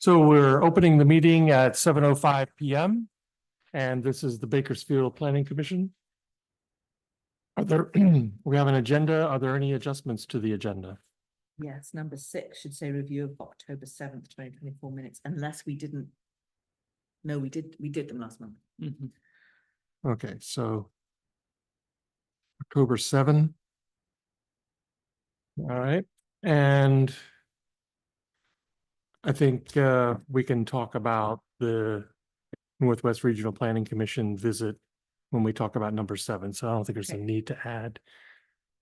So we're opening the meeting at 7:05 PM. And this is the Bakersfield Planning Commission. Are there, we have an agenda. Are there any adjustments to the agenda? Yes, number 6 should say review of October 7th, 2024 minutes, unless we didn't. No, we did them last month. Okay, so October 7. All right, and I think we can talk about the Northwest Regional Planning Commission visit when we talk about number 7. So I don't think there's a Okay. need to add.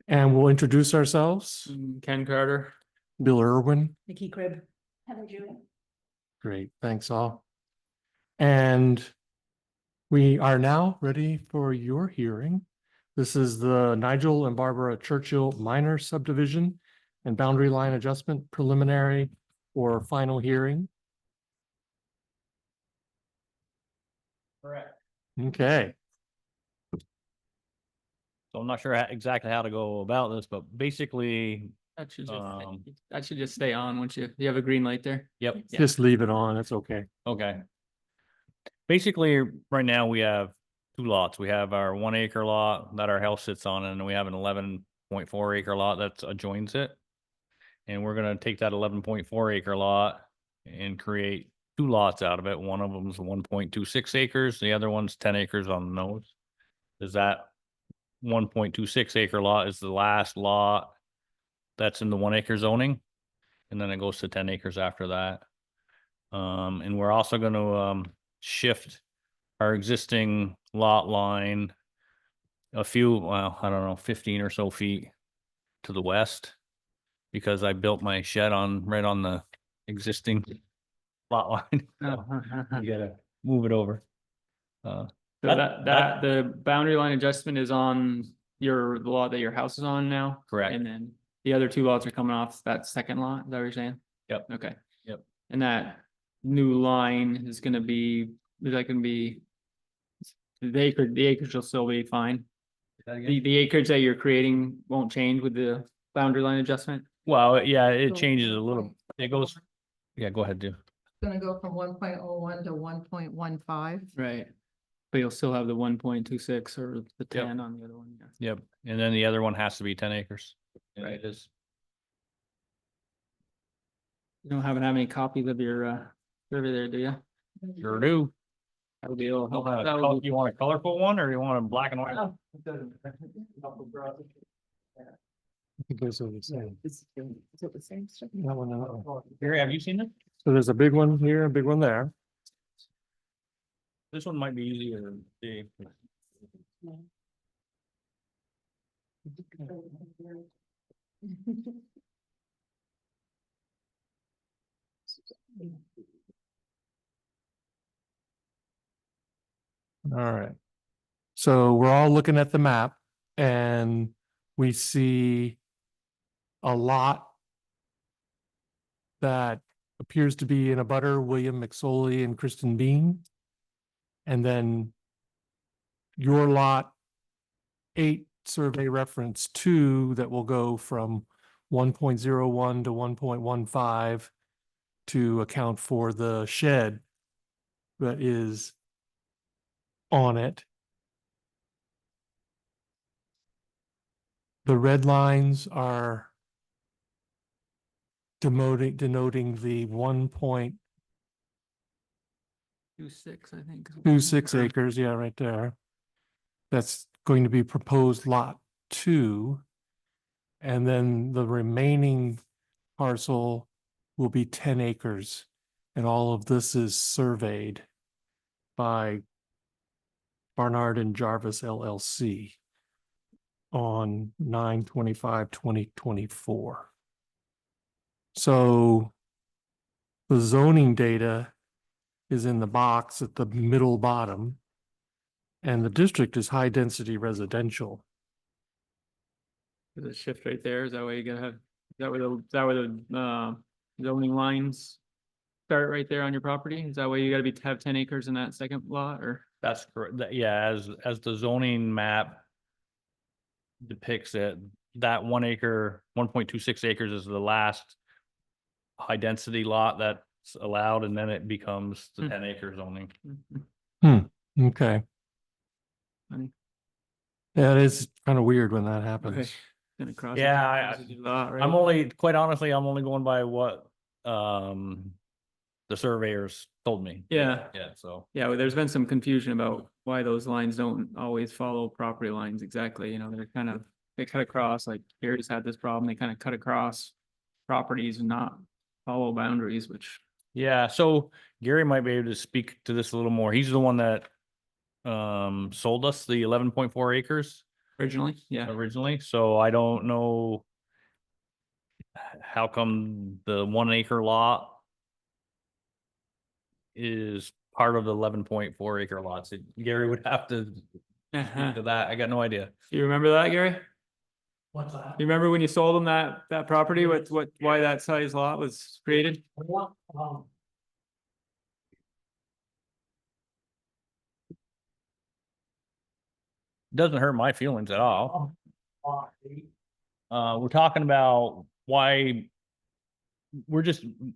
And we'll introduce ourselves. Ken Carter. Bill Irwin. Nikki Cribb. Heather Jewett. Great, thanks all. And we are now ready for your hearing. This is the Nigel and Barbara Churchill minor subdivision and boundary line adjustment preliminary or final hearing. Correct. Okay, So I'm not sure exactly how to go about this, but basically, That should just stay on once you have a green light there. yep, Yeah. just leave it on, it's okay. okay. Basically, right now we have 2 lots. We have our 1 acre lot that our house sits on, and we have an 11.4 acre lot that adjoins it. And we're gonna take that 11.4 acre lot and create 2 lots out of it. One of them is 1.26 acres, the other one's 10 acres on the nose. Is that 1.26 acre lot is the last lot that's in the 1 acre zoning, and then it goes to 10 acres after that. And we're also going to shift our existing lot line a few, well, I don't know, 15 or so feet to the west, because I built my shed right on the existing lot line. You gotta move it over. So That- that the boundary line adjustment is on the lot that your house is on now? Correct. And then the other 2 lots are coming off that second lot, is that what you're saying? Yep. Okay. Yep. And that new line is gonna be, is that gonna be? The acreage will still be fine. The acreage that you're creating won't change with the boundary line adjustment? Well, yeah, it changes a little. It goes, yeah, go ahead, dude. Gonna go from 1.01 to 1.15. Right. But you'll still have the 1.26 or the 10 on the other one, yeah. Yep, and then the other one has to be 10 acres. And Right. it is. You don't happen to have any copies of your survey there, do you? Sure do. That would be a little helpful. You want a colorful one or you want a black and white? I think those are the same. Is it the same stuff? That one, that one. Gary, have you seen it? So there's a big one here, a big one there. This one might be easier to see. All right. So we're all looking at the map and we see a lot that appears to be in a butter, William McSoley and Kristen Bean. And then your lot 8 survey reference 2 that will go from 1.01 to 1.15 to account for the shed that is on it. The red lines are denoting the 2.26, I think. 1.26 acres, yeah, right there. That's going to be proposed lot 2. And then the remaining parcel will be 10 acres. And all of this is surveyed by Barnard and Jarvis LLC on 9/25/2024. So the zoning data is in the box at the middle bottom, and the district is high density residential. There's a shift right there. Is that why you gotta have, is that where the zoning lines start right there on your property? Is that why you gotta have 10 acres in that second lot, or? That's correct. Yeah, as the zoning map depicts it, that 1 acre, 1.26 acres is the last high density lot that's allowed, and then it becomes the Hmm. 10 acre zoning. Okay. Funny. Yeah, it is kind of weird when that happens. Right. Gonna cross. Yeah, a lot, right? I'm only, quite honestly, I'm only going by what, the surveyors told me. Yeah. Yeah, so. Yeah, well, there's been some confusion about why those lines don't always follow property lines exactly, you know, they're kind of, they cut across, like Gary's had this problem, they kind of cut across properties and not follow boundaries, which, Yeah, so Gary might be able to speak to this a little more. He's the one that sold us the 11.4 acres originally, yeah. originally, so I don't know how come the 1 acre lot is part of the 11.4 acre lots. Gary would have to speak to that. I got no idea. You remember that, Gary? What's that? You remember when you sold them that property, why that size lot was created? Doesn't hurt my feelings at all. We're talking about why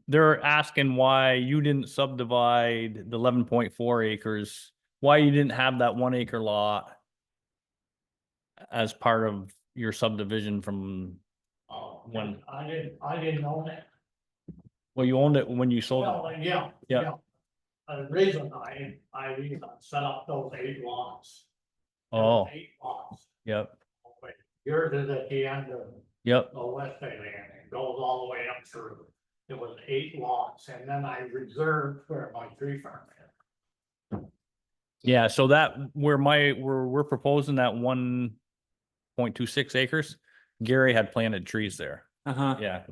they're asking why you didn't subdivide the 11.4 acres, why you didn't have that 1 acre lot as part of your subdivision from when, I didn't own it. well, you owned it when you sold Well, it. yeah. Yeah. The reason I even set up those 8 lots. There Oh, was 8 lots. yep, Okay, yours is at the end of yep. the west end, it goes all the way up through. It was 8 lots, and then I reserved where my tree farm is. Yeah, so that where we're proposing that 1.26 acres, Gary had planted trees there. Uh-huh. Yeah.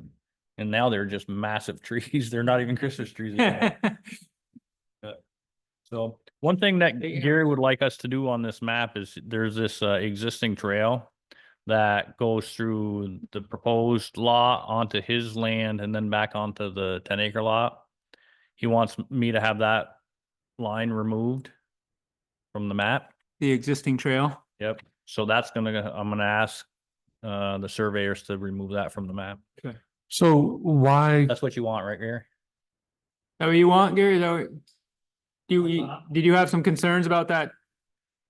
And now they're just massive trees. They're not even Christmas trees anymore. So one thing that Yeah. Gary would like us to do on this map is there's this existing trail that goes through the proposed lot onto his land and then back onto the 10 acre lot. He wants me to have that line removed from the map. The existing trail. Yep. So I'm gonna ask the surveyors to remove that from the map. So why, That's what you want, right, Gary? That what you want, Gary? Is that what- did you have some concerns about that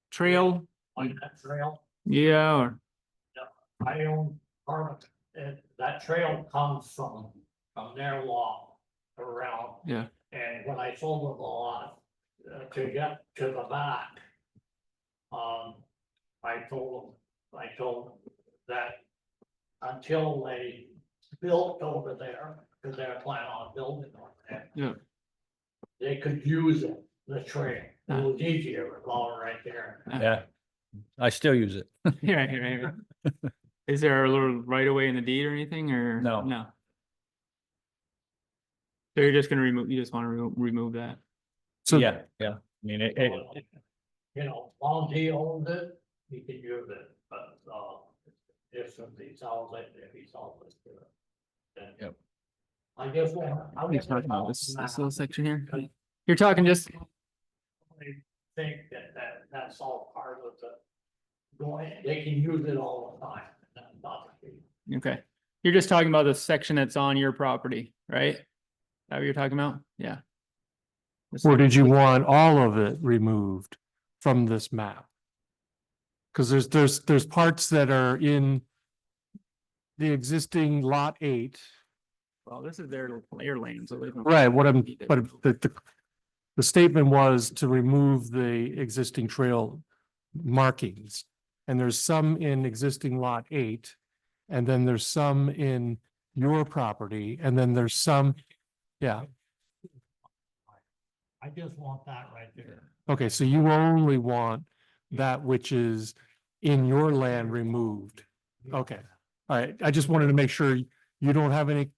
trail? On that trail, Yeah, or, I own part of it, and that trail comes from their lot around. yeah, And when I sold them the lot, to get to the back. I told them that until they built over there, because they're planning on building over there. Yeah. They could use it, the trail, it was easier, with all right there. Yeah. I still use it. yeah, right. Is there a little right of way in the deed or anything, or? No. No. So you're just gonna you just wanna remove that? so Yeah, yeah. I mean, You know, long as he owns it, he can use it, but, if somebody sells it, if he sells it. Then. Yep. I guess. What are you talking about? This little section here? You're talking just, I think that's all part of the. Going, they can use it all the time, that's not the key. okay, you're just talking about the section that's on your property, right? Is that what you're talking about? Yeah. or did you want all of it removed from this map? Because there's parts that are in the existing lot 8. Well, this is their land, so. they don't- Right, but the statement was to remove the existing trail markings. And there's some in existing lot 8, and then there's some in your property, and then there's some, yeah. I just want that right there. Okay, so you only want that which is in your land removed. Okay, all right, I just wanted to make sure you don't have any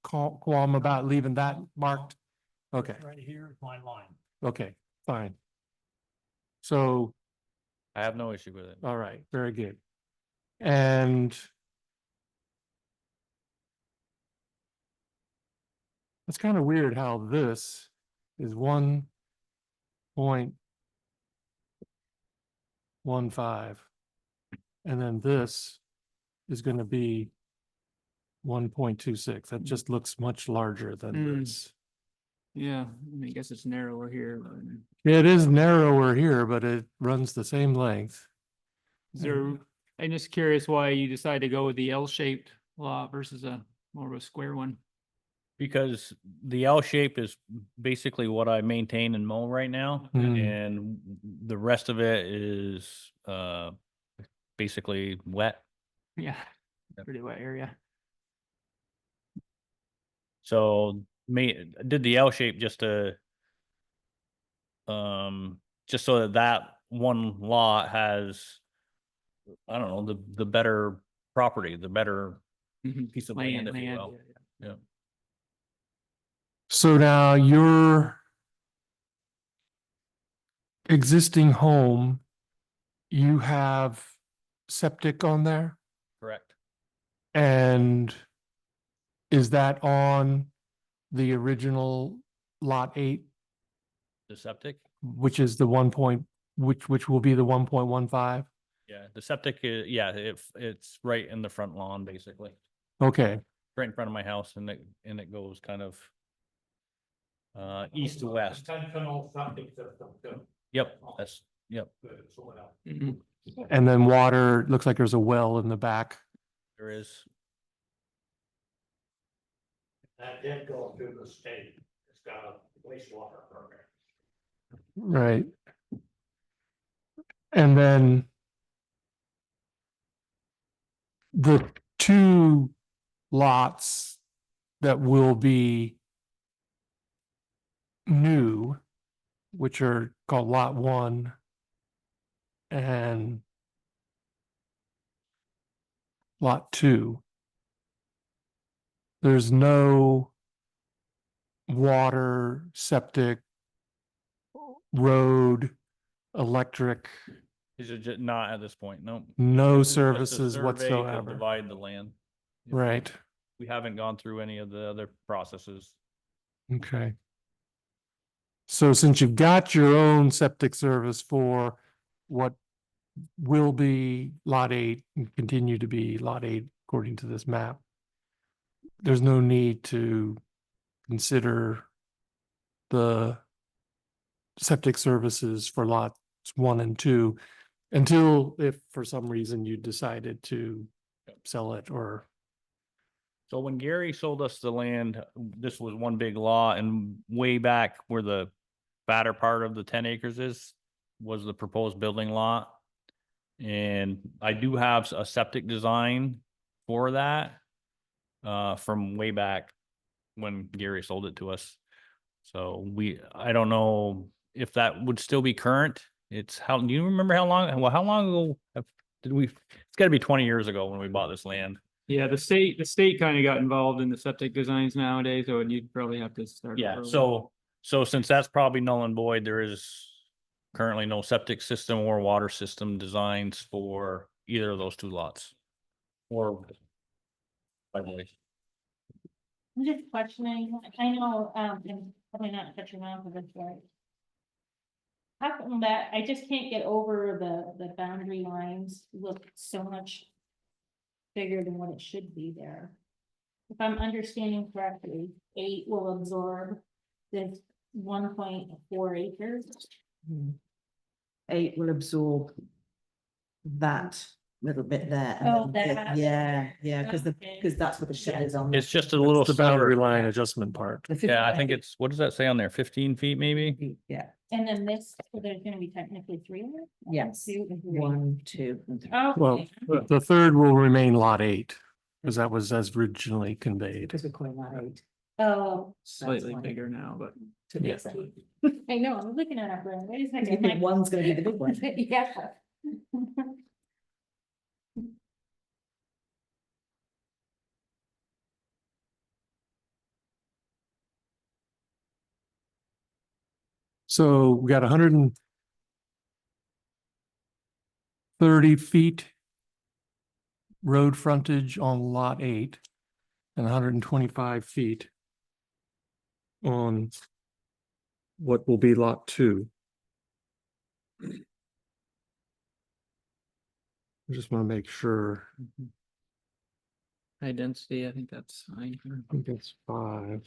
qualm about leaving that marked. Okay, Right here is my line. okay, fine. So, I have no issue with it. all right, very good. And it's kind of weird how this is 1.15. And then this is gonna be 1.26. That just looks much larger than Mm. this. Yeah, I mean, I guess it's narrower here. But It is narrower here, but it runs the same length. is there, I'm just curious why you decided to go with the L-shaped lot versus a more of a square one. Because the L shape is basically what I maintain and mow right now, Hmm. and the rest of it is basically wet. Yeah, Yep. pretty wet area. So did the L shape just so that one lot has, I don't know, the better property, the better piece of land, if you will. yeah. Yeah. So now your existing home, you have septic on there? Correct. And is that on the original lot 8, The septic? which is the 1 point, which will be the 1.15? Yeah, the septic is, yeah, it's right in the front lawn, basically, Okay, right in front of my house, and it goes kind of east to west. Conventional septic system too. Yep, yep, Good, so well. Mhm. and then water, looks like there's a well in the back. there is. That did go through the state. It's got a wastewater program. Right. And then the 2 lots that will be new, which are called Lot 1 and Lot 2. There's no water, septic, road, electric, These are just not at this point, no. no Just a services survey to whatsoever. divide the land. Yep. Right, We haven't gone through any of the other processes. okay. So since you've got your own septic service for what will be Lot 8 and continue to be Lot 8 according to this map, there's no need to consider the septic services for lots 1 and 2 until if for some reason you decided to sell it or, So when Gary sold us the land, this was one big lot, and way back where the fatter part of the 10 acres was the proposed building lot. And I do have a septic design for that from way back when Gary sold it to us. So I don't know if that would still be current. Do you remember how long ago did we, it's gotta be 20 years ago when we bought this land. Yeah, the state kind of got involved in the septic designs nowadays, so you'd probably have to start. Yeah, over. so since that's probably null and void, there is currently no septic system or water system designs for either of those 2 lots. Or. By the way. I'm just questioning, I know, and probably not cut your mouth with this, right? How come that, I just can't get over the boundary lines look so much bigger than what it should be there. If I'm understanding correctly, 8 will absorb this 1.4 acres. 8 will absorb that little bit there. and Oh, then that. Yeah, because Okay. that's where the shed is on. It's just a little the boundary sliver. line adjustment part. The 50 Yeah, I think it's, what does that say on there? 15 feet maybe? Yeah, And then this, so there's gonna be technically 3 of it? Yes. 2 and 3. 1, 2, and 3. Well, Okay. the 3rd will remain Lot 8 because that was as originally conveyed. Because we're calling that 8. Oh, Slightly fine. bigger now, but To the Yeah. extent. I know, I'm looking at it, wait a You second. think like- one's gonna be the big one. Yeah. So we got 130 feet road frontage on Lot 8 and 125 feet on what will be Lot 2. I just want to make sure. high density, I think that's fine. I think it's 5.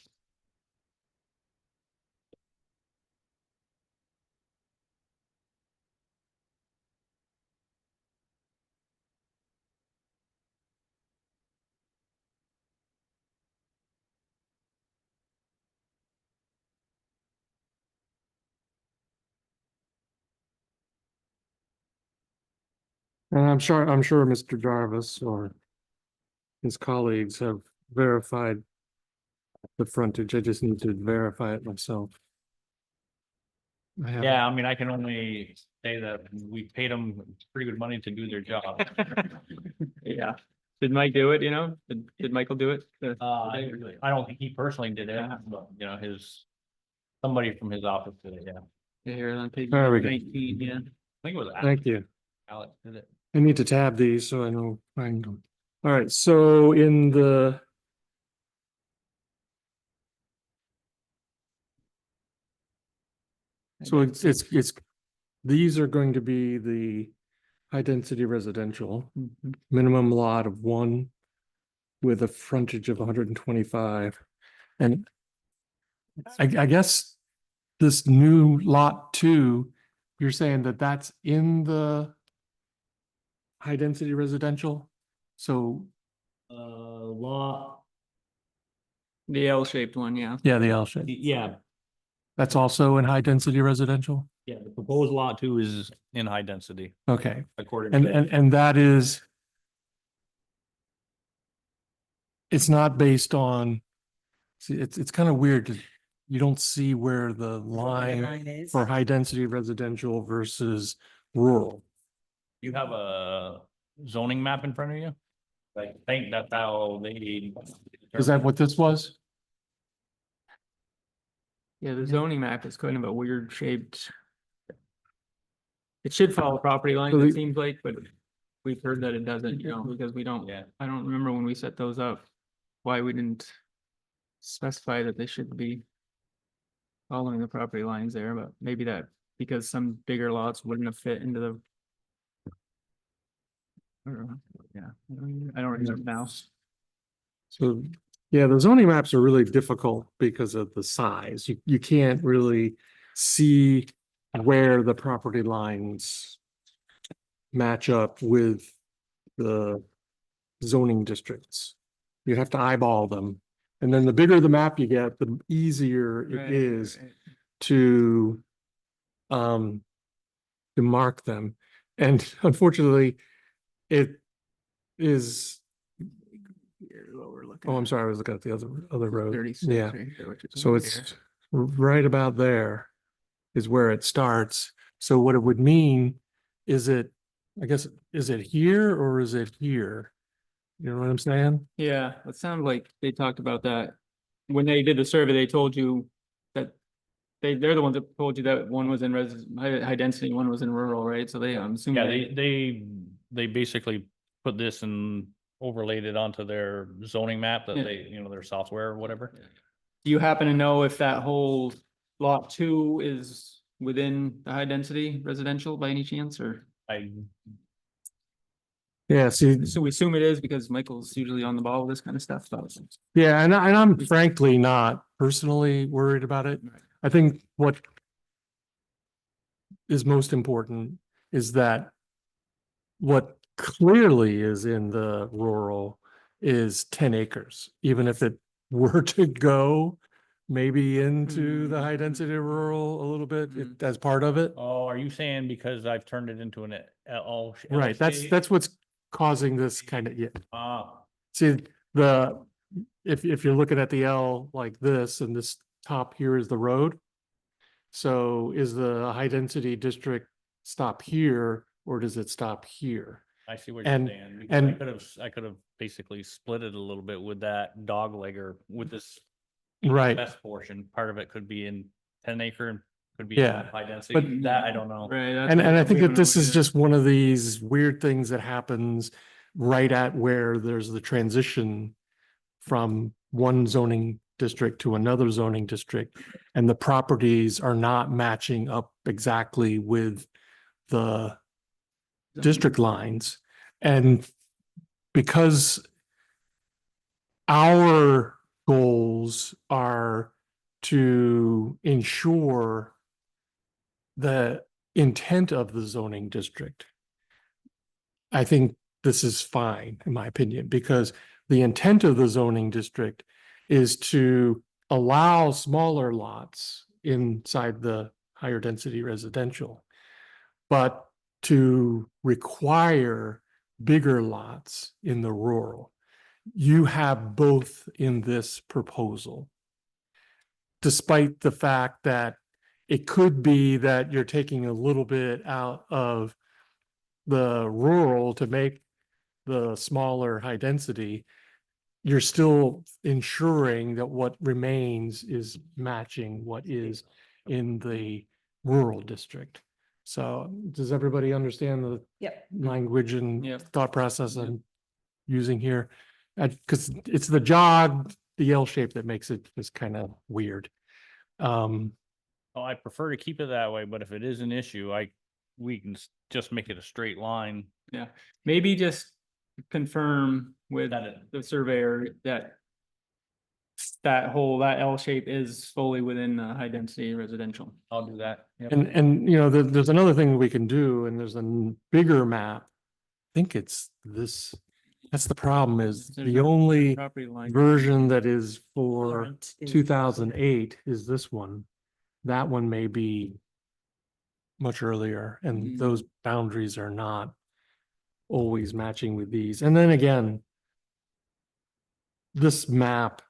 And I'm sure Mr. Jarvis or his colleagues have verified the frontage. I just need to verify it myself. I haven't. Yeah, I mean, I can only say that we paid them pretty good money to do their job. Yeah. Did Mike do it, you know? Did Michael do it? I don't think he personally did it, but you know, somebody from his office did it, yeah. Yeah, here on page There we go. 19, yeah. I think it was Thank you. Alex did it. I need to tab these so I know. Find them. All right, so in the so it's these are going to be the high density residential Mhm. minimum lot of 1 with a frontage of 125. And I guess this new lot 2, you're saying that that's in the high density residential? So Law, The L-shaped one, yeah. yeah, the L shape. yeah, That's also in high density residential? yeah, the proposed lot 2 is in high density, Okay, according and to. and that is it's not based on, see, it's kind of weird because you don't see where the line Line is. for high density residential versus rural. You have a zoning map in front of you? I think that's how they. Is that what this was? Yeah, the zoning map is kind of a weird shaped. It should follow property lines, So it the- seems like, but we've heard that it doesn't, you know, because we don't, Yeah. I don't remember when we set those up. Why we didn't specify that they should be following the property lines there, but maybe that, because some bigger lots wouldn't have fit into the. I don't know. Yeah, I don't remember now. So, yeah, the zoning maps are really difficult because of the size. You can't really see where the property lines match up with the zoning districts. You have to eyeball them. And then the bigger the map you get, the easier it Right, is right. to mark them. And unfortunately, it is, Here's what we're looking oh, I'm at. sorry, I was looking at the other road. 36 Yeah. right here, which is So over it's here. right about there is where it starts. So what it would mean is I guess, is it here or is it here? You know what I'm saying? Yeah, it sounded like they talked about that. When they did the survey, they told you that they're the ones that told you that one was in high density, one was in rural, right? So I'm assuming. Yeah, they basically put this and overlaid it onto their zoning map that Yeah. they, you know, their software or whatever. Do you happen to know if that whole lot 2 is within the high density residential by any chance, or? Yeah, see, So we assume it is because Michael's usually on the ball with this kind of stuff. yeah, and I'm frankly not personally worried about it. Right. I think what is most important is that what clearly is in the rural is 10 acres, even if it were to go maybe into the high density rural a little bit as part of it. Oh, are you saying because I've turned it into an L? Right, that's what's causing this kind of, yeah. See, if you're looking at the L like this and this top here is the road. So is the high density district stop here or does it stop here? I see what you're And- saying. because and- I could have basically split it a little bit with that dog leg or with this Right, best portion. Part of it could be in 10 acre and could be Yeah, in high density. but- That I don't know. Right. and I think that this is just one of these weird things that happens right at where there's the transition from one zoning district to another zoning district, and the properties are not matching up exactly with the district lines. And because our goals are to ensure the intent of the zoning district. I think this is fine, in my opinion, because the intent of the zoning district is to allow smaller lots inside the higher density residential, but to require bigger lots in the rural. You have both in this proposal. Despite the fact that it could be that you're taking a little bit out of the rural to make the smaller high density, you're still ensuring that what remains is matching what is in the rural district. So does everybody understand the Yep. language and Yep. thought process I'm using here? Because it's the jog, the L shape that makes it just kind of weird. Oh, I prefer to keep it that way, but if it is an issue, we can just make it a straight line. Yeah, maybe just confirm with That it- the surveyor that that L shape is fully within the high density residential. I'll do that. Yep. And you know, there's another thing we can do, and there's a bigger map. I think it's this, that's the problem, is There's the no only Property line. version that is for Current is- 2008 is this one. That one may be much earlier, and Mm. those boundaries are not always matching with these. And then again, this map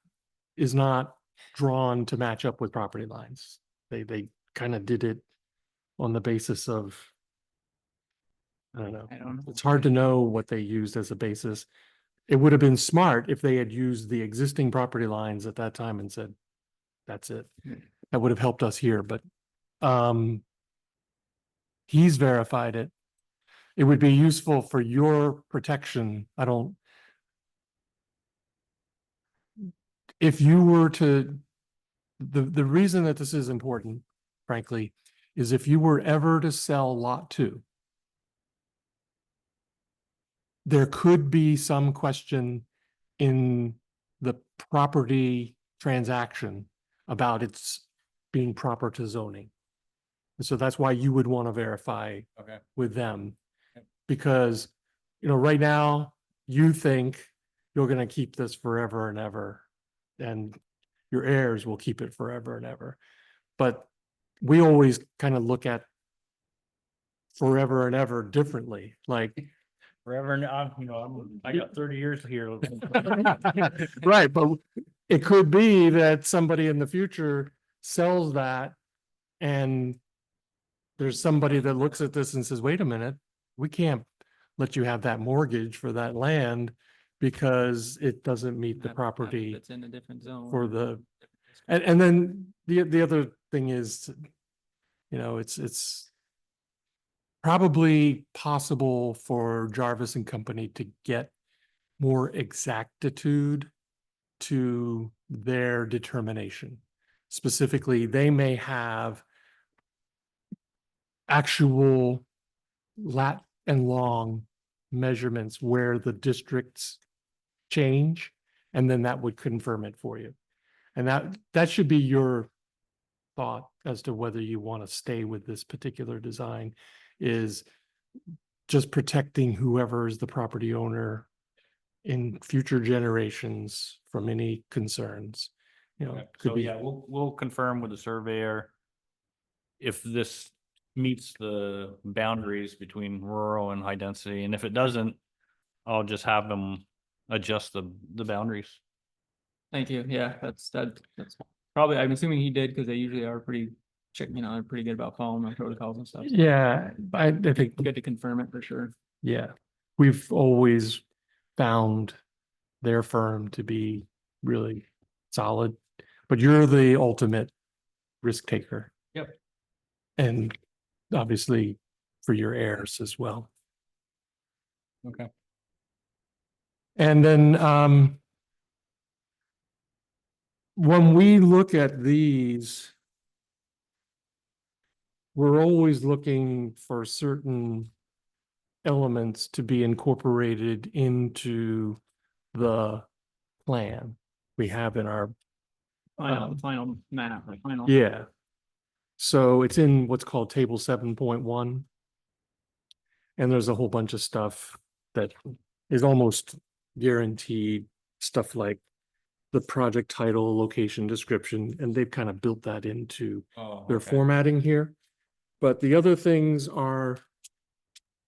is not drawn to match up with property lines. They kind of did it on the basis of, I don't know. I don't know. It's hard to know what they used as a basis. It would have been smart if they had used the existing property lines at that time and said, that's it. Yeah. That would have helped us here, but he's verified it. It would be useful for your protection. If you were to, the reason that this is important, frankly, is if you were ever to sell lot 2, there could be some question in the property transaction about its being proper to zoning. And so that's why you would want to verify Okay. with them. Yep. Because, you know, right now, you think you're gonna keep this forever and ever, and your heirs will keep it forever and ever. But we always kind of look at forever and ever differently, like, Forever and I got 30 years here. right, but it could be that somebody in the future sells that, and there's somebody that looks at this and says, wait a minute, we can't let you have that mortgage for that land because it doesn't meet the property It's in a different zone. for the, and then the other thing is, you know, it's probably possible for Jarvis and Company to get more exactitude to their determination. Specifically, they may have actual lat and long measurements where the districts change, and then that would confirm it for you. And that should be your thought as to whether you want to stay with this particular design, is just protecting whoever is the property owner in future generations from any concerns. You know, Okay, could So be, yeah, we'll confirm with the surveyor if this meets the boundaries between rural and high density, and if it doesn't, I'll just have them adjust the boundaries. Thank you. Yeah, that's probably, I'm assuming he did, because they usually are pretty, they're pretty good about following the protocols and stuff. So yeah, I think, Good to confirm it for sure. yeah, we've always found their firm to be really solid, but you're the ultimate risk taker. Yep. And obviously for your heirs as well. Okay. And then, when we look at these, we're always looking for certain elements to be incorporated into the plan we have in our, Final map, like final. yeah. So it's in what's called table 7.1. And there's a whole bunch of stuff that is almost guaranteed, stuff like the project title, location description, and they've kind of built that into Oh, their okay. formatting here. But the other things are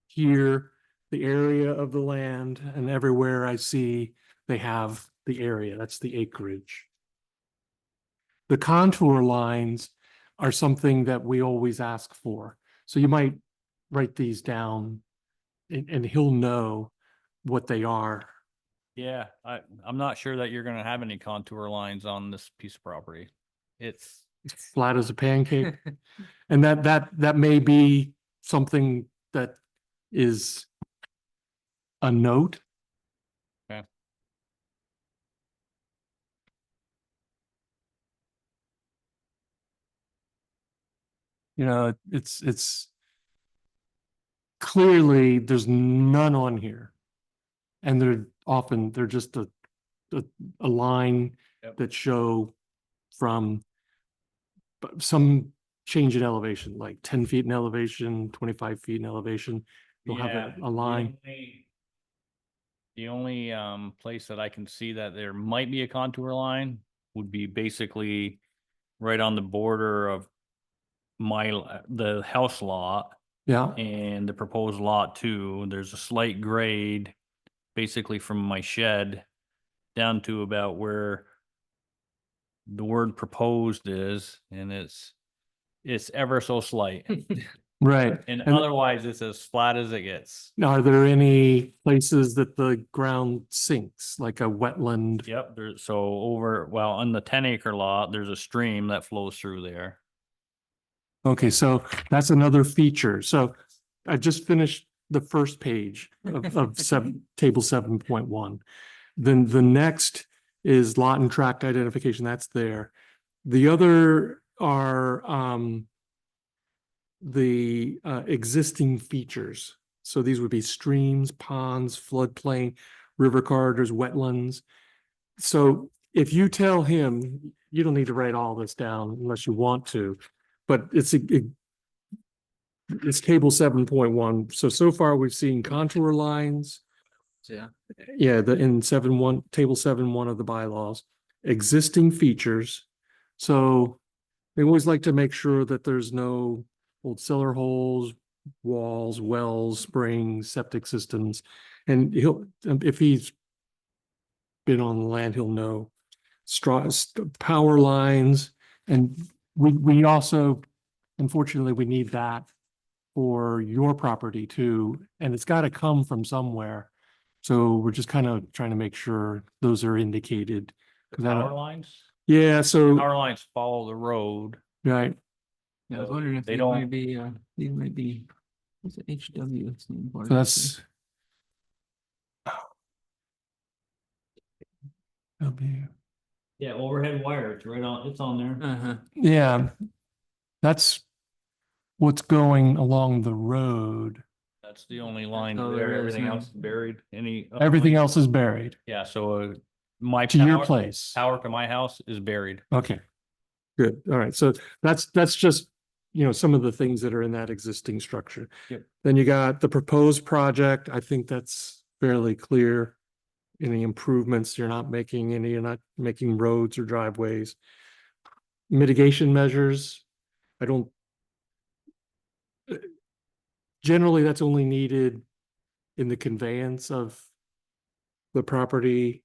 here, the area of the land, and everywhere I see they have the area, that's the acreage. The contour lines are something that we always ask for. So you might write these down and he'll know what they are. Yeah, I'm not sure that you're gonna have any contour lines on this piece of property. It's, It's flat as a pancake. And that may be something that is a note. Okay. You know, it's clearly there's none on here. And they're just a line Yep. that show from some change in elevation, like 10 feet in elevation, 25 feet in elevation. You'll have yeah. a line. The only place that I can see that there might be a contour line would be basically right on the border of the house lot Yeah, and the proposed lot too. There's a slight grade basically from my shed down to about where the word proposed is, and it's ever so slight. right. And And otherwise, it's as flat as it gets. are there any places that the ground sinks, like a wetland? Yep, there's so well, on the 10-acre lot, there's a stream that flows through there. Okay, so that's another feature. So I just finished the first page of table 7.1. Then the next is lot and tract identification. That's there. The other are the existing features. So these would be streams, ponds, floodplain, river corridors, wetlands. So if you tell him, you don't need to write all this down unless you want to, but it's table 7.1. So far we've seen contour lines. Yeah. Yeah, in 7.1, table 7.1 of the bylaws, existing features. So we always like to make sure that there's no old cellar holes, walls, wells, springs, septic systems. And if he's been on the land, he'll know power lines. And we also, unfortunately, we need that for your property too. And it's got to come from somewhere. So we're just kind of trying to make sure those are indicated. 'Cause I don't- Power lines? Yeah, so, Power lines follow the road. right, Yeah, I was wondering if They these don't- might be, what's it, HW? It's the name for it, so that's. W. Yeah, overhead wire, it's on there. Uh-huh. Yeah, that's what's going along the road. That's the only line all there, there is everything now. else is buried, Everything else is buried Yeah, so my to your power, place. power to my house is buried. Okay, good. All right. So that's just, some of the things that are in that existing structure. Yep. Then you got the proposed project. I think that's fairly clear. Any improvements, you're not making roads or driveways. Mitigation measures, I don't. Generally, that's only needed in the conveyance of the property.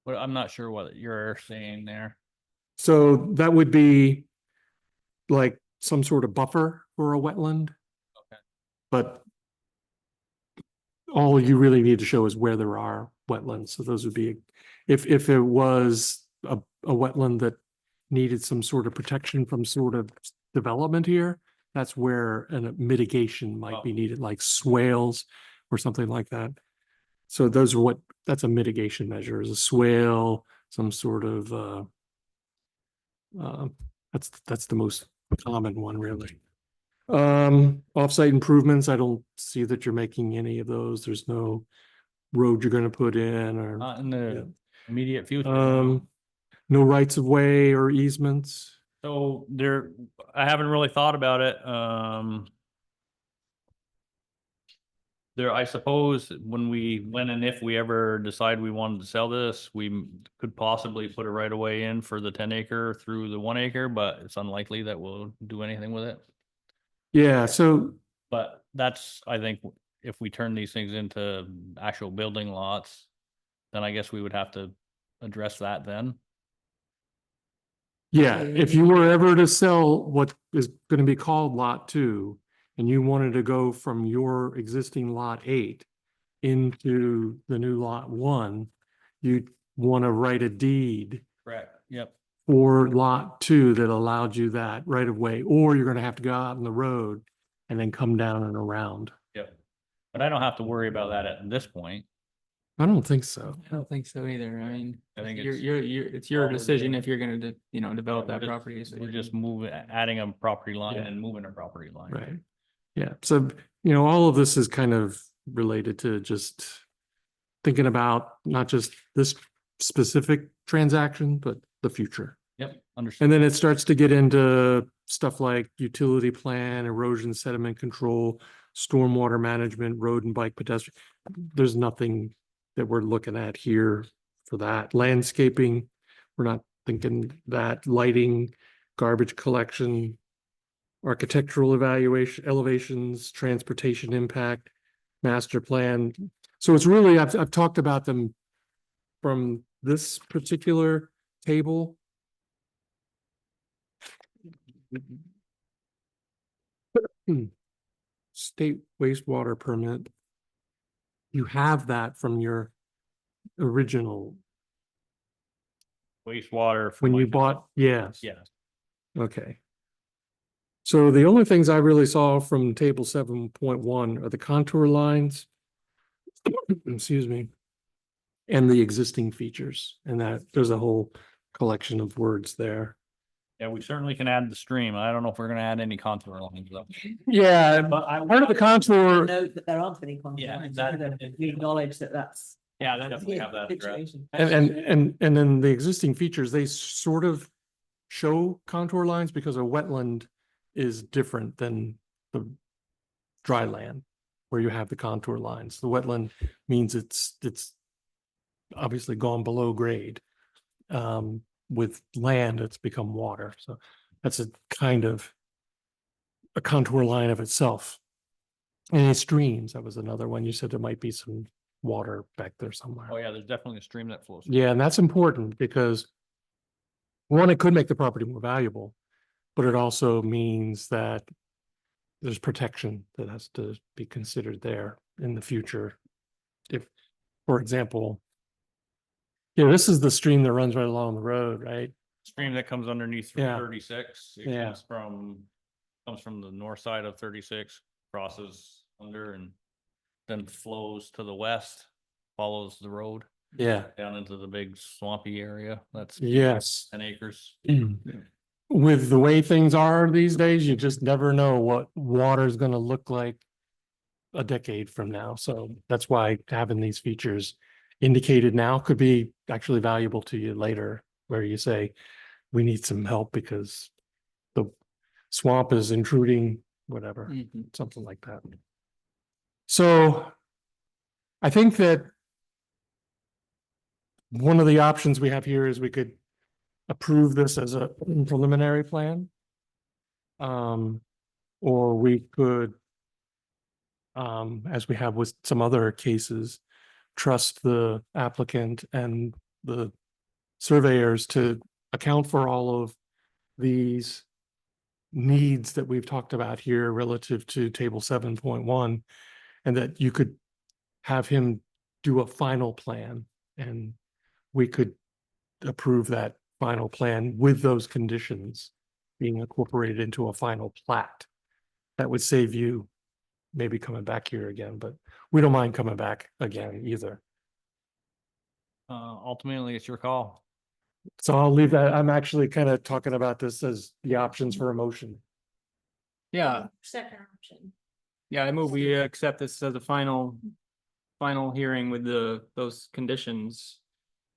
But I'm not sure what you're saying there. So that would be like some sort of buffer for a wetland. Okay. But all you really need to show is where there are wetlands. So those would be, if it was a wetland that needed some sort of protection from sort of development here, that's where a mitigation might be Oh. needed, like swales or something like that. So that's a mitigation measure, is a swale, some sort of, that's the most common one, really. Offsite improvements, I don't see that you're making any of those. There's no road you're gonna put in or, In the Immediate future. No rights of way or easements. So there, I haven't really thought about it. There, I suppose when and if we ever decide we wanted to sell this, could possibly put a right of way in for the 10 acre through the 1 acre, but it's unlikely that we'll do anything with it. Yeah, so But that's, I think, if we turn these things into actual building lots, then I guess we would have to address that then. yeah, if you were ever to sell what is gonna be called Lot 2, and you wanted to go from your existing Lot 8 into the new Lot 1, you'd want to write a deed Correct. Yep. for Lot 2 that allowed you that right of way, or you're gonna have to go out on the road and then come down and around. Yep. But I don't have to worry about that at this point. I don't think so. I don't think so either. I mean, I think it's your all we're decision doing. if you're gonna, develop Yeah, that we're just- property. So We're you just can- moving, adding a property line Yeah. and moving a property line. Right. Yeah. So, all of this is kind of related to just thinking about not just this specific transaction, but the future. Yep, understood. And then it starts to get into stuff like utility plan, erosion sediment control, stormwater management, road and bike pedestrian. There's nothing that we're looking at here for that. Landscaping, we're not thinking that. Lighting, garbage collection, architectural evaluation, elevations, transportation impact, master plan. So it's really, I've talked about them from this particular table. State wastewater permit. You have that from your original, Wastewater. when you bought, yes. Yeah, Okay. So the only things I really saw from table 7.1 are the contour lines. Excuse me. And the existing features, and that there's a whole collection of words there. yeah, we certainly can add the stream. I don't know if we're gonna add any contour lines though. Yeah, But I. part of the contour, Note that there aren't any conflicts. Yeah, We acknowledge that that's. Yeah, the definitely have that addressed. situation. and then the existing features, they sort of show contour lines because a wetland is different than the dry land where you have the contour lines. The wetland means it's obviously gone below grade. With land, it's become water. So that's a kind of a contour line of itself. And streams, that was another one. You said there might be some water back there somewhere. Oh, yeah, there's definitely a stream that flows. Yeah, and that's important because one, it could make the property more valuable, but it also means that there's protection that has to be considered there in the future. If, for example, this is the stream that runs right along the road, right? Stream that comes underneath Yeah. 36. It Yeah. comes from the north side of 36, crosses under and then flows to the west, follows the road Yeah. down into the big swampy area. That's Yes. 10 acres. With the way things are these days, you just never know what water is going to look like a decade from now. So that's why having these features indicated now could be actually valuable to you later, where you say, we need some help because the swamp is intruding, whatever, Mhm. something like that. So I think that one of the options we have here is we could approve this as a preliminary plan. Or we could, as we have with some other cases, trust the applicant and the surveyors to account for all of these needs that we've talked about here relative to table 7.1, and that you could have him do a final plan, and we could approve that final plan with those conditions being incorporated into a final plat. That would save you maybe coming back here again, but we don't mind coming back again either. Ultimately, it's your call. So I'll leave that. I'm actually kind of talking about this as the options for a motion. Yeah, Second option. yeah, I move we accept this as a final hearing with those conditions.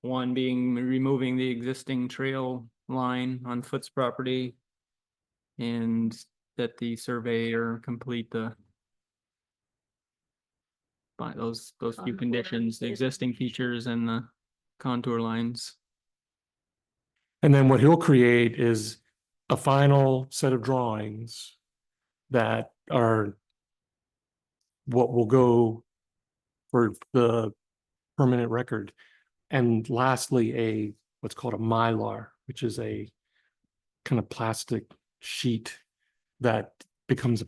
one being removing the existing trail line on Foot's property. And that the surveyor complete the by those few Contour conditions, the existing features and the contour lines. And then what he'll create is a final set of drawings that are what will go for the permanent record. And lastly, what's called a Mylar, which is a kind of plastic sheet that becomes a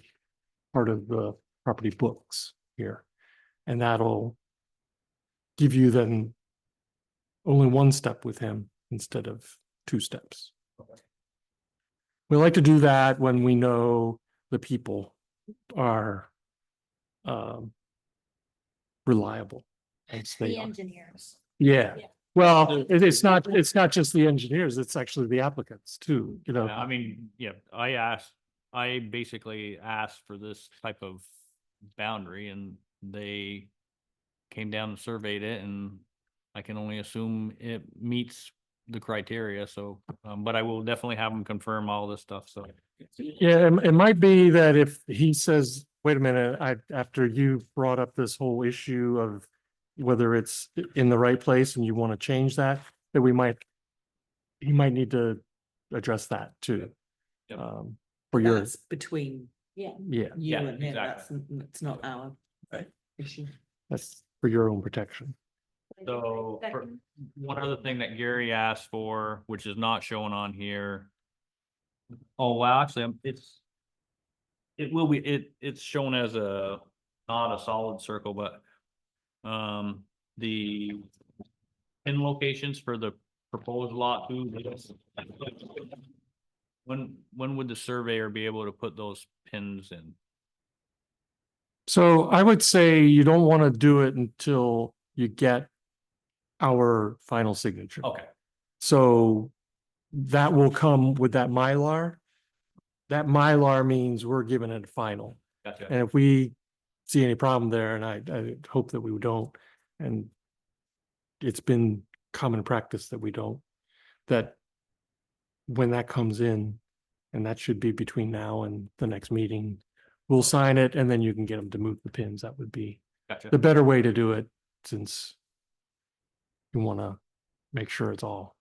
part of the property books here. And that'll give you then only one step with him instead of two steps. We like to do that when we know the people are reliable. as they The are. engineers. Yeah, Yeah. well, it's not just the engineers, it's actually the applicants too, you know. Yeah, I mean, yeah, I basically asked for this type of boundary and they came down and surveyed it and I can only assume it meets the criteria, so, but I will definitely have them confirm all this stuff, so. Yeah, it might be that if he says, wait a minute, after you brought up this whole issue of whether it's in the right place and you want to change that, that he might need to address that too. Yep. For your, That's between Yeah. yeah, you Yeah, and him, exactly. it's not our issue. that's for your own protection. So, one other thing that Gary asked for, which is not shown on here. Oh, well, actually, it's shown as not a solid circle, but. The pin locations for the proposed lot two. When would the surveyor be able to put those pins in? So I would say you don't want to do it until you get our final signature. Okay, So that will come with that Mylar. That Mylar means we're giving it a final. gotcha. And if we see any problem there, and I hope that we don't, and it's been common practice that we don't, that when that comes in, and that should be between now and the next meeting, we'll sign it and then you can get them to move the pins. That would be Gotcha. the better way to do it, since you want to make sure it's all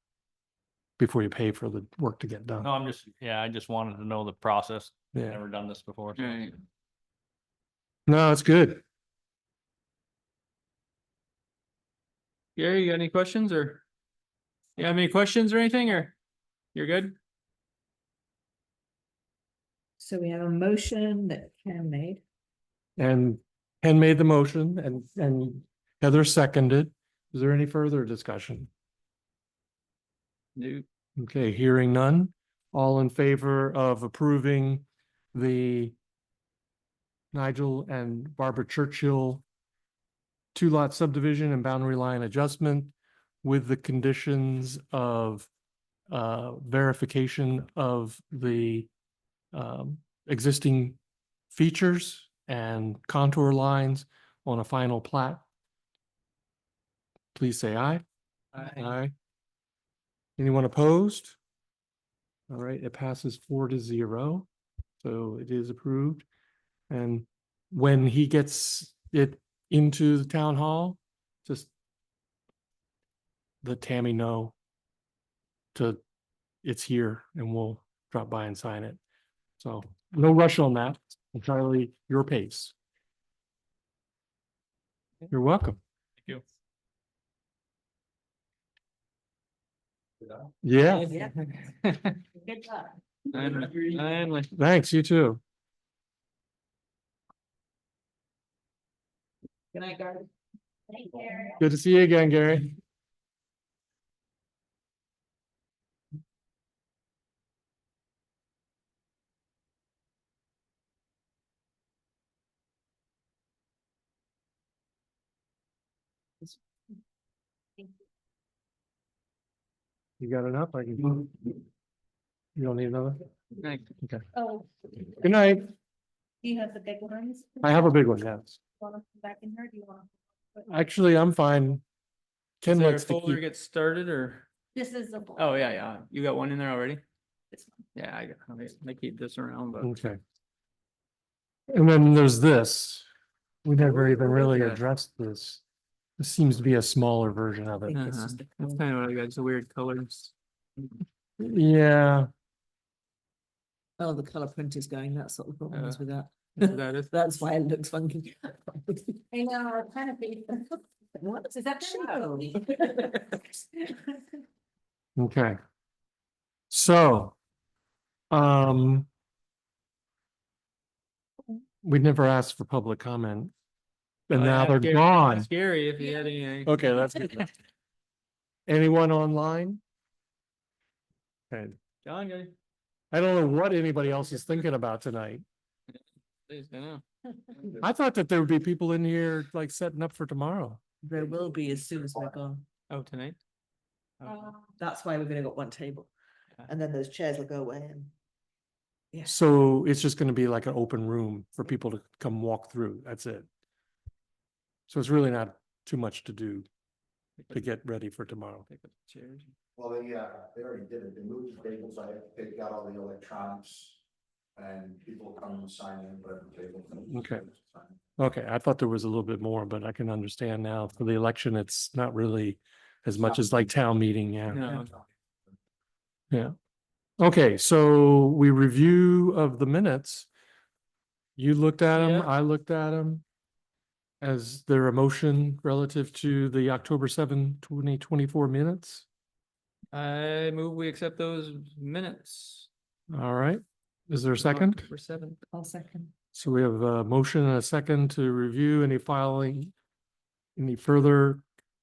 before you pay for the work to get done. No, I just wanted to know the process. Yeah. Never done this before. so. Right. No, it's good. Gary, you got any questions or? You have any questions or anything, or you're good? So we have a motion that Ken made. And Ken made the motion and Heather seconded. Is there any further discussion? No. Okay, hearing none. All in favor of approving the Nigel and Barbara Churchill two-lot subdivision and boundary line adjustment with the conditions of verification of the existing features and contour lines on a final plat. Please say aye. Aye. Anyone opposed? All right, it passes 4-0. So it is approved. And when he gets it into the town hall, just let Tammy know it's here and we'll drop by and sign it. So no rush on that. Entirely your pace. You're welcome. Thank you. Yeah, Yeah. Good job. Finally. thanks, you too. Good night, guys. Thank you. Good to see you again, Gary. You got enough? I can. You don't need another? Thanks. Oh, Good night. do you have the big ones? I have a big one, yes. Want to come back in here? Do you want? Actually, I'm fine Ken there a likes to folder keep, get started or? This is the. Oh, yeah, yeah. You got one in there already? This one. Yeah, I keep this around, but. okay. And then there's this. We never even really that? addressed this. This seems to be a smaller version of I it. think it's Uh-huh. just the That's colour. kind of what I got, it's a weird colors. Yeah, Oh, the colour print is going, that's what the problem is with that. That is. That's why it looks funky. I know, it's kind of big. What Is that show? okay. So, um, we never asked for public comment. And Oh, now yeah, they're Gary- gone. ask Gary if he had any. Okay, that's good. Anyone online? Okay, John, Gary, I don't know what anybody else is thinking about tonight. please, I know. I thought that there would be people in here like setting up for tomorrow. There will be as soon as we're gone. Oh, tonight? Oh, That's why we're gonna got one table. Yeah. And then those chairs will go away and. Yeah. So it's just gonna be like an open room for people to come walk through. That's it. So it's really not too much to do to get ready for tomorrow. Pick up the chairs. Well, they already did it, they moved the tables, they got all the electronics. And people come and sign in, whatever table. Okay. Okay, I thought there was a little bit more, but I can understand now for the election, it's not really as much as like town meeting, yeah. No, Yeah. Okay, so we review of the minutes. You looked at them, Yeah. I looked at them. As their emotion relative to the October 7, 2024 minutes. I move we accept those minutes. All right. Is there a second? For 7th. I'll second. So we have a motion and a second to review any filing. Any further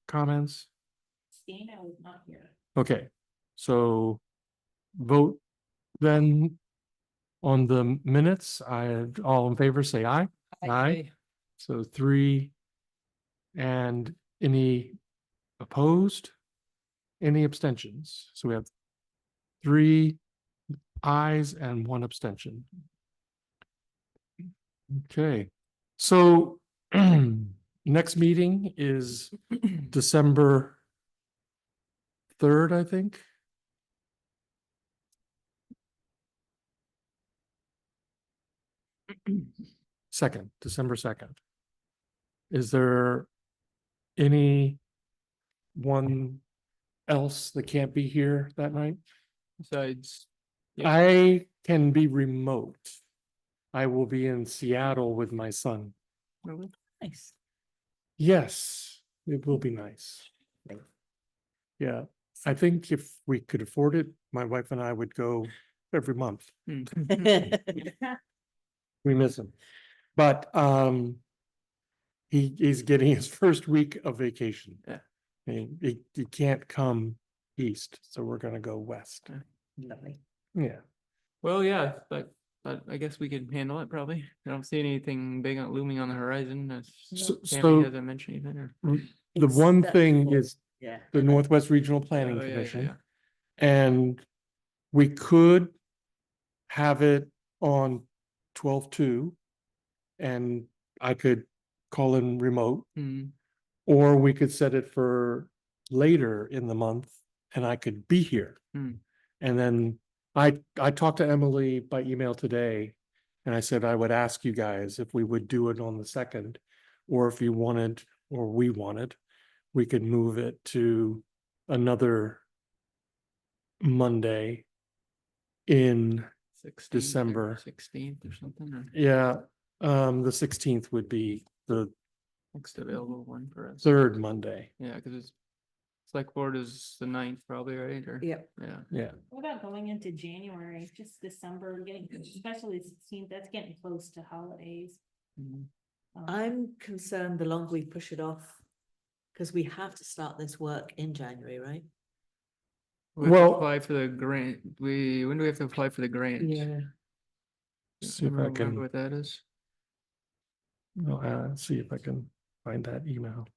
comments? Dana was not here. Okay, so vote then on the minutes. All in favor, say aye. Aye. So 3. And any opposed? Any abstentions? So we have 3 ayes and 1 abstention. Okay, so next meeting is December 3rd, I think. December 2nd. Is there any one else that can't be here that night? Besides, Yeah. I can be remote. I will be in Seattle with my son. Nice. Yes, it will be nice. Nice. Yeah, I think if we could afford it, my wife and I would go every month. hmm. We miss him. But he's getting his first week of vacation. Yeah. He can't come east, so we're gonna go west. Lovely. Yeah. Well, yeah, but I guess we could handle it probably. I don't see anything big looming on the horizon. That's, So- Tammy so- hasn't mentioned anything or. The one Except thing for- is Yeah. the Northwest Regional Planning Oh, yeah, yeah, Commission. yeah. And we could have it on 12/2. And I could call in remote, Hmm. or we could set it for later in the month and I could be here. Hmm. And then I talked to Emily by email today. And I said I would ask you guys if we would do it on the 2nd, or if you wanted, or we wanted, we could move it to another Monday in 16th or December. 16th or something, or Yeah, the 16th would be the next available one for us. 3rd Monday. Yeah, because it's select board is the 9th probably, right? Or, Yep. yeah. Yeah, What about going into January, just December, getting, especially the 16th, that's getting close to holidays. Mhm. I'm concerned the longer we push it off, because we have to start this work in January, right? We have to Well- apply for the grant. When do we have to apply for the grant? see if I Remember can, what that is. see if I can find that email.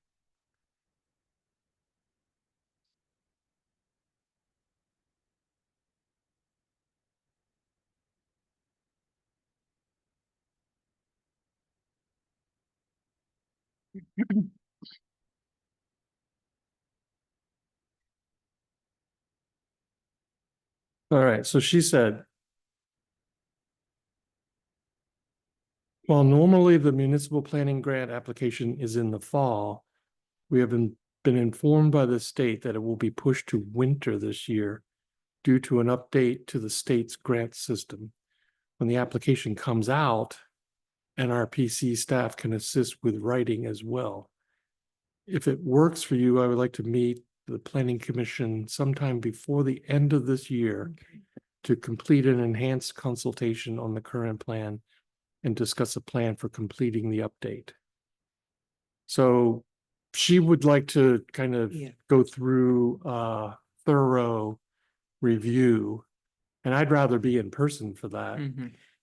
All right, so she said, while normally the municipal planning grant application is in the fall, we have been informed by the state that it will be pushed to winter this year due to an update to the state's grant system. When the application comes out, NRPC staff can assist with writing as well. If it works for you, I would like to meet the planning commission sometime before the end of this year to complete an enhanced consultation on the current plan and discuss a plan for completing the update. So she would like to kind of Yeah. go through a thorough review. And I'd rather be in person for that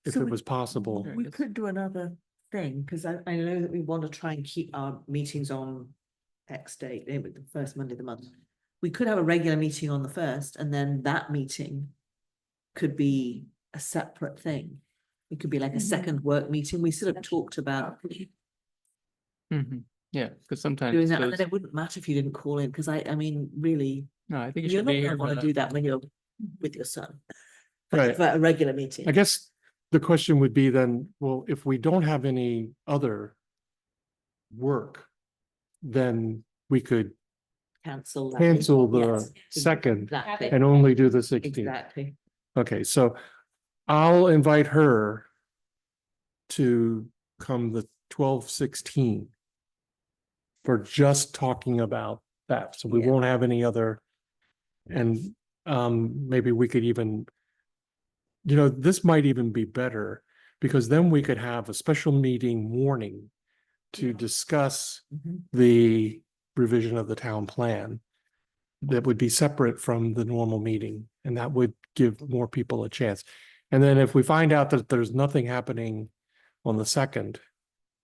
if So it we- was possible. We could do another thing, because I know that we want to try and keep our meetings on X date, the first Monday of the month. We could have a regular meeting on the first, and then that meeting could be a separate thing. It could be like a second work meeting. We sort of talked about Yeah, because sometimes doing that, and those- then it wouldn't matter if you didn't call in, because I mean, really, no, I think it you're should not be here. gonna for want to the- do that when you're with your son. Right. For a regular meeting. I guess the question would be then, well, if we don't have any other work, then we could Cancel. that. cancel the Yes, second Exactly, and only do the 16th. exactly. Okay, so I'll invite her to come the 12/16 for just talking about that. So we Yeah. won't have any other. And maybe we could even, this might even be better because then we could have a special meeting warning to Yeah. discuss Mhm. the revision of the town plan that would be separate from the normal meeting, and that would give more people a chance. And then if we find out that there's nothing happening on the second,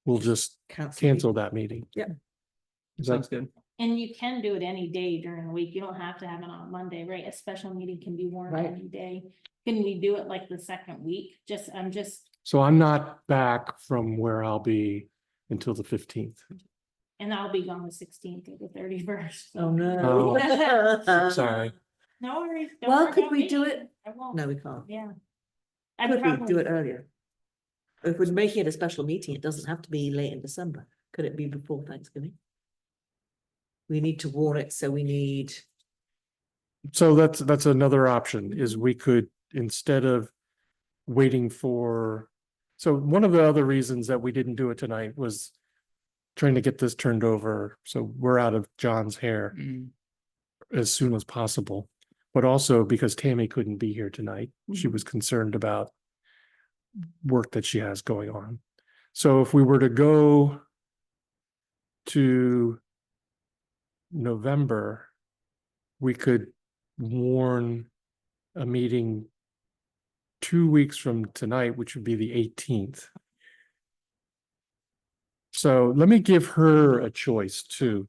we'll just cancel that meeting. Yeah. Is Sounds that, good. And you can do it any day during the week. You don't have to have it on Monday, right? A special meeting can be warned Right. any day. Can we do it like the second week? I'm just, so I'm not back from where I'll be until the 15th. and I'll be gone the 16th or the 31st. Oh, no. Sorry. No worries. don't Well, worry could about we me. do it? I won't. No, we can't. Yeah. Could we do it earlier? If we're making it a special meeting, it doesn't have to be late in December. Could it be before Thanksgiving? We need to warn it, so we need, So that's another option is we could, instead of waiting for, so one of the other reasons that we didn't do it tonight was trying to get this turned over. So we're out of John's hair Mm. as soon as possible. But also because Tammy couldn't be here tonight. She was concerned about work that she has going on. So if we were to go to November, we could warn a meeting 2 weeks from tonight, which would be the 18th. So let me give her a choice too.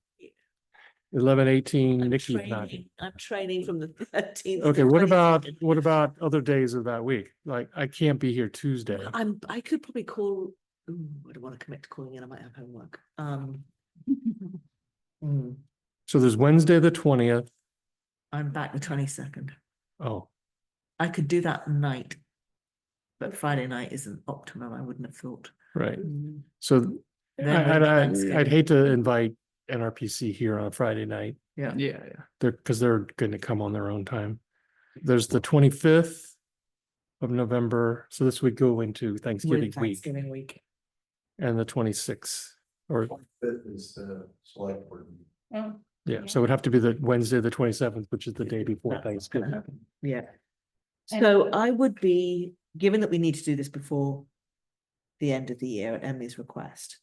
11/18, Nikki's not. I'm training from the 13th. Okay, what about other days of that week? Like, I can't be here Tuesday. I could probably call, ooh, I don't want to commit to calling in, I might have homework. So there's Wednesday, the 20th. I'm back the 22nd. Oh, I could do that night. But Friday night isn't optimum, I wouldn't have thought. right. So Then I'd Thanksgiving. hate to invite NRPC here on a Friday night. Yeah, yeah. Because they're going to come on their own time. There's the 25th of November. So this would go into With Thanksgiving week Thanksgiving week. and the 26th. Or, Fifth is the select board. Oh, yeah, so it would have to be the Wednesday, the 27th, which is the day before That's not gonna Thanksgiving. happen. Yeah. And- So I would be, given that we need to do this before the end of the year at Emily's request.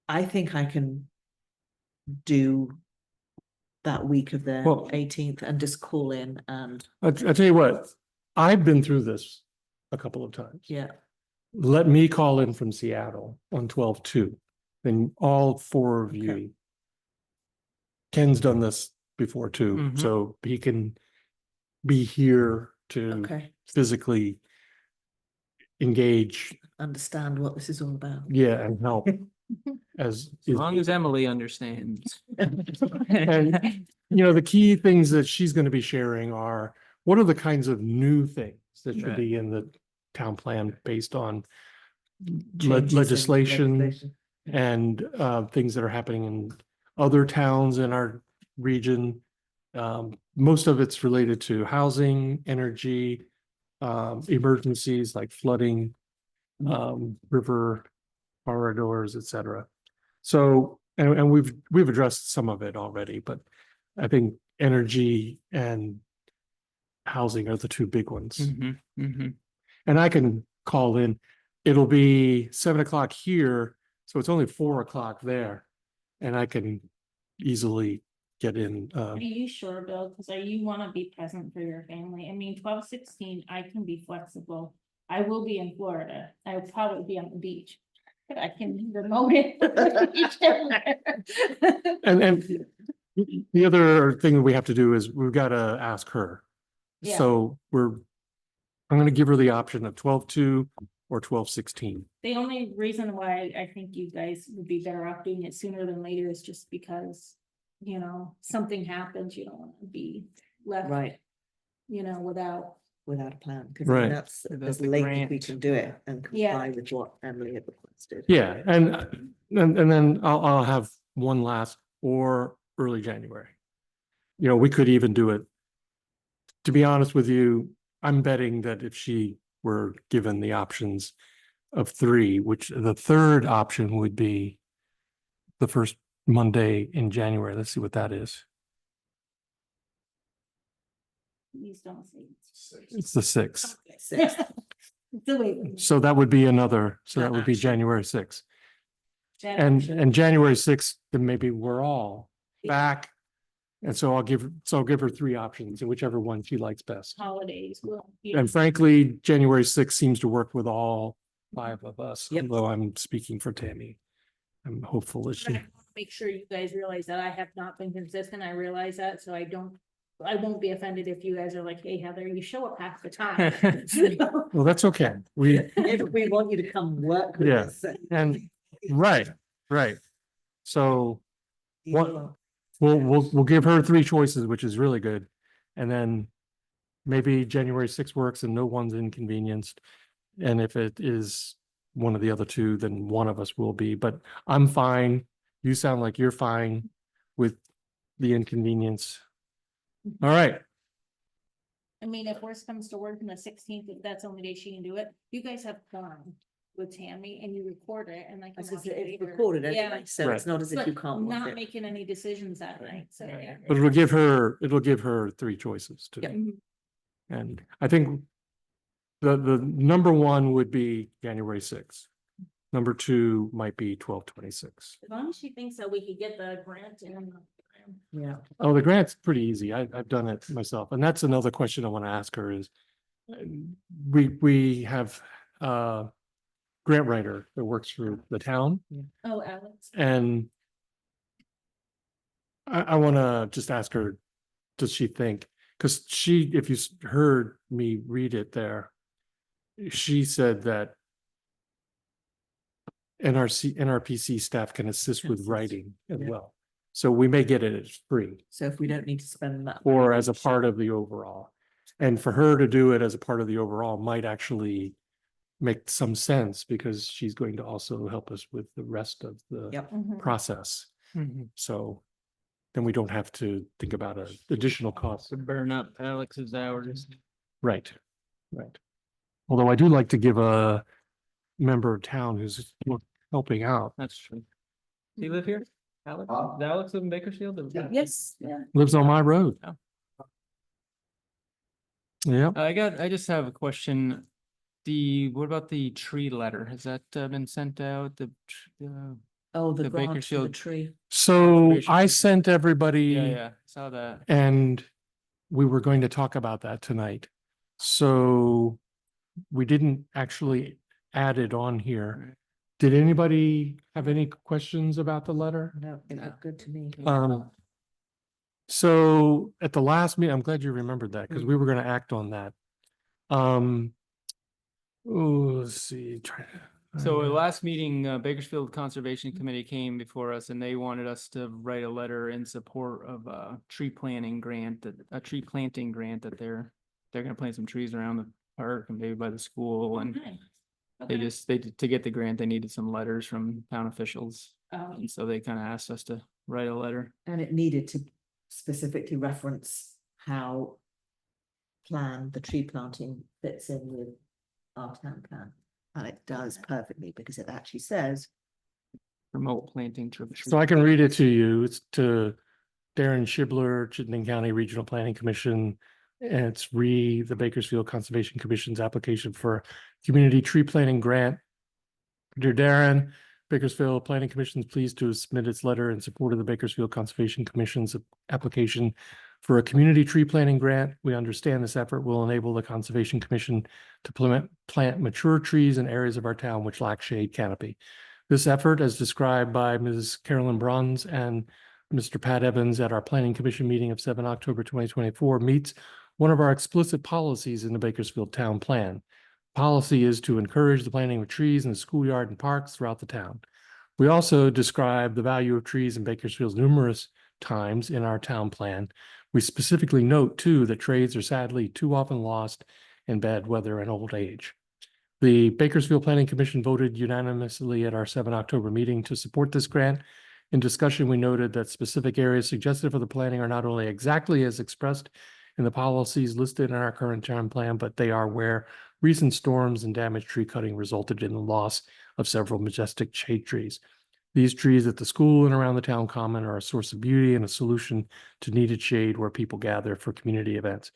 I think I can do that week of the Well- 18th and just call in and, I tell you what, I've been through this a couple of times. yeah, Let me call in from Seattle on 12/2. Then all four of Okay. you. Ken's done this before too, Mhm. so he can be here to okay, physically engage, understand what this is all about. yeah, and help as As long as Emily understands. And the key things that she's going to be sharing are what are the kinds of new things that should Right. be in the town plan based on Changes in legislation and things that are happening in other towns in our region. Most of it's related to housing, energy, emergencies like flooding, river corridors, et cetera. So, and we've addressed some of it already, but I think energy and housing are the two big ones. And I can call in, it'll be 7 o'clock here, so it's only 4 o'clock there. And I can easily get in, Are you sure, Bill? Because you want to be present for your family? I mean, 12/16, I can be flexible. I will be in Florida. I will probably be on the beach. But I can remote it. and the other thing that we have to do is we've got to ask her. Yeah. So I'm gonna give her the option of 12/2 or 12/16. The only reason why I think you guys would be better off doing it sooner than later is just because, you know, something happens, you don't want to be left, Right, you know, without. without a plan, because Right. that's Without as the late as we grant. can do it and Yeah. comply with what Emily had requested. Yeah, and then I'll have one last or early January. You know, we could even do it. To be honest with you, I'm betting that if she were given the options of three, which the third option would be the first Monday in January. Let's see what that is. Please don't say. It's the 6th. Six. So wait. So that would be another, so that would be Action. January 6th. Jan- And January 6th, then maybe we're all back. And so I'll give her three options and whichever one she likes best. Holidays will. And frankly, January 6th seems to work with all five of us, Yep. although I'm speaking for Tammy. I'm hopeful that she, Make sure you guys realize that I have not been consistent. I realize that, so I won't be offended if you guys are like, hey, Heather, you show up half the time. well, that's okay. We, If we want you to come work with Yeah. us. and, right. So you what- will. we'll give her three choices, which is really good. And then maybe January 6th works and no one's inconvenienced. And if it is one of the other two, then one of us will be, but I'm fine. You sound like you're fine with the inconvenience. All right, I mean, if worst comes to worst on the 16th, if that's the only day she can do it, you guys have fun with Tammy and you record it and I can It's watch it it's later. recorded Yeah. anyway, so it's not as if But you can't watch not it. making any decisions that night, so. yeah. but it'll give her three choices too. Yep. Mhm. And I think the number one would be January 6th. Number two might be 12/26. As long as she thinks that we could get the grant in. Yeah. Oh, the grant's pretty easy. I've done it myself. And that's another question I want to ask her is we have a grant writer that works for the town Oh, Alex. and I want to just ask her, does she think, because if you heard me read it there, she said that NRPC staff can assist with Assist, writing as yeah. well. So we may get it as free So if we don't need to spend that. or as a part of the overall. And for her to do it as a part of the overall might actually make some sense because she's going to also help us with the rest of the Yep. Mhm. process. Mhm. So then we don't have to think about an additional cost. To burn up Alex's hours. Right. Although I do like to give a member of town who's helping out, That's true. Do you live here? Alex? Huh? Does Alex live in Bakersfield? Yes, yeah. lives on my road. Oh. Yeah, I just have a question. What about the tree letter? Has that been sent out? Oh, the The grant for the Bakersfield- tree. so I Conservation. sent everybody. Yeah, saw that. And we were going to talk about that tonight. So we didn't actually add it on here. Right. Did anybody have any questions about the letter? No, it looked good to me. So at the last meeting, I'm glad you remembered that because we were going to act on that. Let's see. So at last meeting, Bakersfield Conservation Committee came before us and they wanted us to write a letter in support of a tree planting grant that they're they're gonna plant some trees around the park and maybe by the school, and Nice. they Okay. just, to get the grant, they needed some letters from town officials. Oh, And so they kind of asked us to write a letter. And it needed to specifically reference how the tree planting fits in with our town plan. And it does perfectly because it actually says, Remote planting to. So I can read it to you. It's to Darren Shibler, Chittenden County Regional Planning Commission. And it's the Bakersfield Conservation Commission's application for community tree planting grant. Dear Darren, Bakersfield Planning Commission is pleased to submit its letter in support of the Bakersfield Conservation Commission's application for a community tree planting grant. We understand this effort will enable the Conservation Commission to plant mature trees in areas of our town which lack shade canopy. This effort, as described by Ms. Carolyn Bruns and Mr. Pat Evans at our Planning Commission meeting of 7 October 2024, meets one of our explicit policies in the Bakersfield Town Plan. Policy is to encourage the planting of trees in the schoolyard and parks throughout the town. We also describe the value of trees in Bakersfield numerous times in our town plan. We specifically note too that trees are sadly too often lost in bad weather and old age. The Bakersfield Planning Commission voted unanimously at our 7 October meeting to support this grant. In discussion, we noted that specific areas suggested for the planting are not only exactly as expressed in the policies listed in our current town plan, but they are where recent storms and damaged tree cutting resulted in the loss of several majestic shade trees. These trees at the school and around the town common are a source of beauty and a solution to needed shade where people gather for community events.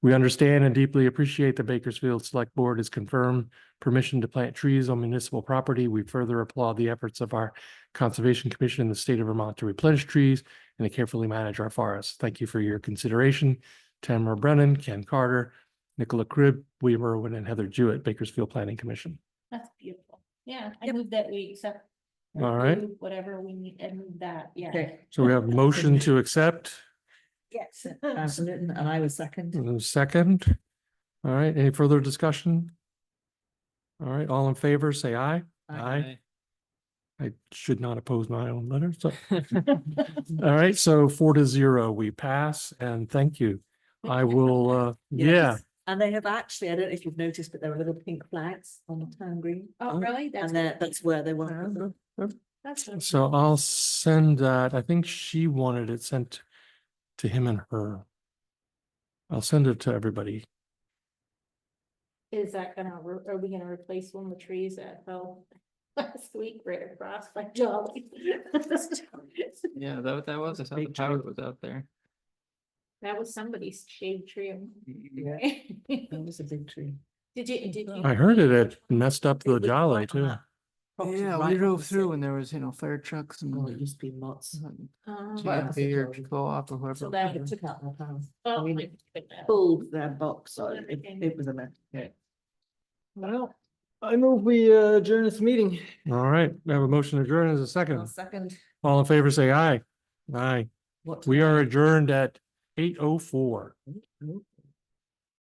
We understand and deeply appreciate the Bakersfield Select Board has confirmed permission to plant trees on municipal property. We further applaud the efforts of our Conservation Commission in the state of Vermont to replenish trees and to carefully manage our forests. Thank you for your consideration. Tamara Brennan, Ken Carter, Nicola Cribb, William Irwin, and Heather Jewett, Bakersfield Planning Commission. that's beautiful. Yeah, I Yep. move that we accept. or All right. approve Whatever we need and move that, yeah. okay, So we have a motion to accept. yes, and I was second. Second. All right, any further discussion? All right, all in favor, say aye. Aye. I should not oppose my own letter, so. All right, so 4-0, we pass, and thank you. I will, yeah, Yes. And they have actually, I don't know if you've noticed, but there are little pink flags on the town green. Oh, really? That's And that's where they want to put them. That's really so cool. I'll send that. I think she wanted it sent to him and her. I'll send it to everybody. Is that are we gonna replace one of the trees that fell last week right across by Jolly? Yeah, that was, I thought the Big power tree. was out there. That was somebody's shade tree. Yeah. That was a big tree. Did you? I heard it had messed up the It was Jolly right on too. that property Yeah, right we drove opposite. through and there was, fire trucks Oh, it and. used to be lots. GMP or co-op or So whoever. that It took out their house. Oh, I mean, my it goodness. pulled their box, so Oh, it, everything. it was a mess. Well, I move we adjourn this meeting. All right, we have a motion to adjourn as a second. Second. All in favor, say aye. Aye. What We time? are adjourned at 8:04.